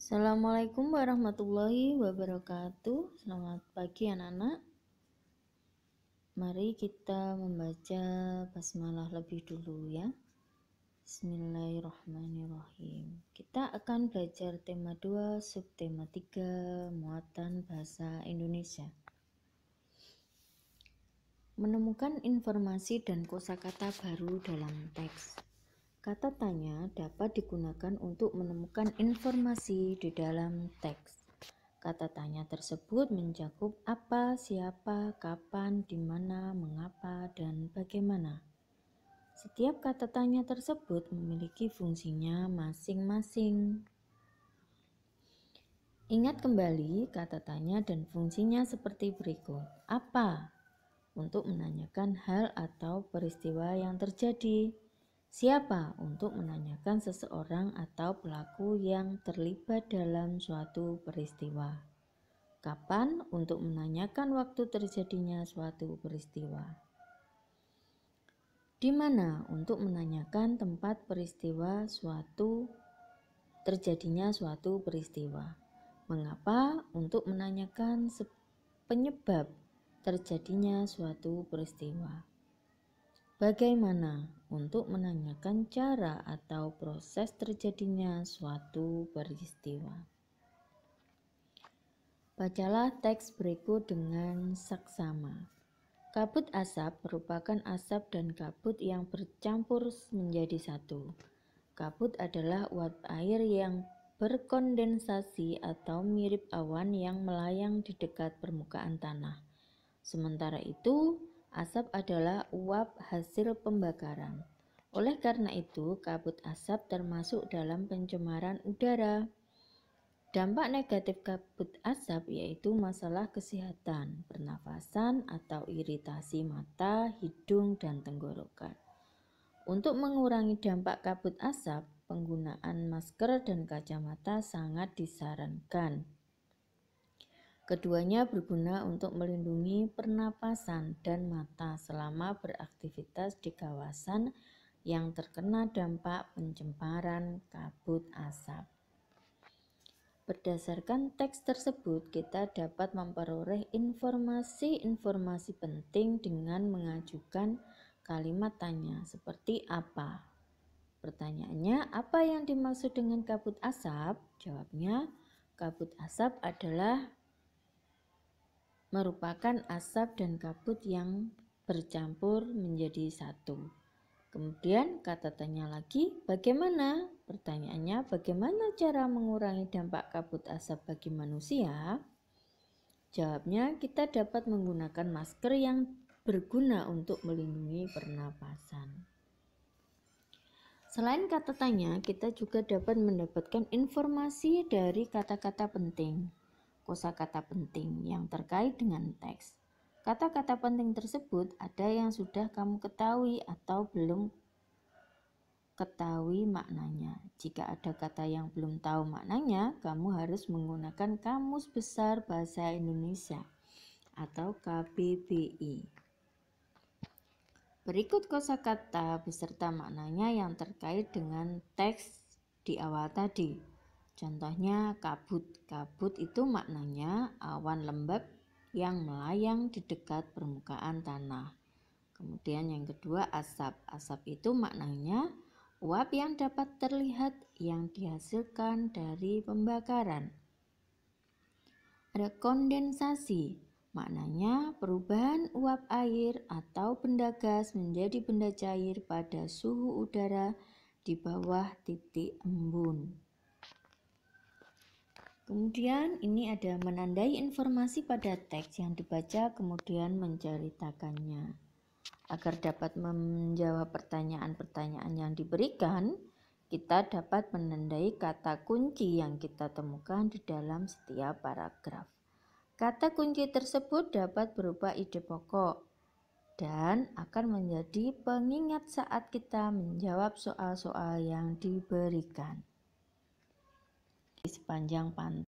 Assalamualaikum warahmatullahi wabarakatuh. Selamat pagi anak-anak. Mari kita membaca basmalah lebih dulu ya. Bismillahirrahmanirrahim. Kita akan belajar tema 2, subtema 3, muatan bahasa Indonesia. Menemukan informasi dan kosakata baru dalam teks. Kata tanya dapat digunakan untuk menemukan informasi di dalam teks. Kata tanya tersebut mencakup apa, siapa, kapan, di mana, mengapa, dan bagaimana. Setiap kata tanya tersebut memiliki fungsinya masing-masing. Ingat kembali kata tanya dan fungsinya seperti berikut. Apa? Untuk menanyakan hal atau peristiwa yang terjadi. Siapa? Untuk menanyakan seseorang atau pelaku yang terlibat dalam suatu peristiwa. Kapan? Untuk menanyakan waktu terjadinya suatu peristiwa. Di mana? Untuk menanyakan tempat peristiwa terjadinya suatu peristiwa. Mengapa? Untuk menanyakan penyebab terjadinya suatu peristiwa. Bagaimana? Untuk menanyakan cara atau proses terjadinya suatu peristiwa. Bacalah teks berikut dengan saksama. Kabut asap merupakan asap dan kabut yang bercampur menjadi satu. Kabut adalah uap air yang berkondensasi atau mirip awan yang melayang di dekat permukaan tanah. Sementara itu, asap adalah uap hasil pembakaran. Oleh karena itu, kabut asap termasuk dalam pencemaran udara. Dampak negatif kabut asap yaitu masalah kesehatan, pernafasan atau iritasi mata, hidung, dan tenggorokan. Untuk mengurangi dampak kabut asap, penggunaan masker dan kacamata sangat disarankan. Keduanya berguna untuk melindungi pernapasan dan mata selama beraktivitas di kawasan yang terkena dampak pencemaran kabut asap. Berdasarkan teks tersebut, kita dapat memperoleh informasi-informasi penting dengan mengajukan kalimat tanya seperti apa. Pertanyaannya, apa yang dimaksud dengan kabut asap? Jawabnya, kabut asap adalah merupakan asap dan kabut yang bercampur menjadi satu. Kemudian kata tanya lagi, bagaimana? Pertanyaannya, bagaimana cara mengurangi dampak kabut asap bagi manusia? Jawabnya, kita dapat menggunakan masker yang berguna untuk melindungi pernapasan. Selain kata tanya, kita juga dapat mendapatkan informasi dari kata-kata penting, kosakata penting yang terkait dengan teks. Kata-kata penting tersebut ada yang sudah kamu ketahui atau belum ketahui maknanya. Jika ada kata yang belum tahu maknanya, kamu harus menggunakan Kamus Besar Bahasa Indonesia atau KBBI. Berikut kosakata beserta maknanya yang terkait dengan teks di awal tadi. Contohnya kabut. Kabut itu maknanya awan lembab yang melayang di dekat permukaan tanah. Kemudian yang kedua asap. Asap itu maknanya uap yang dapat terlihat yang dihasilkan dari pembakaran. Ada kondensasi. Maknanya perubahan uap air atau benda gas menjadi benda cair pada suhu udara di bawah titik embun. Kemudian ini ada menandai informasi pada teks yang dibaca kemudian menceritakannya. Agar dapat menjawab pertanyaan-pertanyaan yang diberikan, kita dapat menandai kata kunci yang kita temukan di dalam setiap paragraf. Kata kunci tersebut dapat berupa ide pokok dan akan menjadi pengingat saat kita menjawab soal-soal yang diberikan. Di sepanjang pantai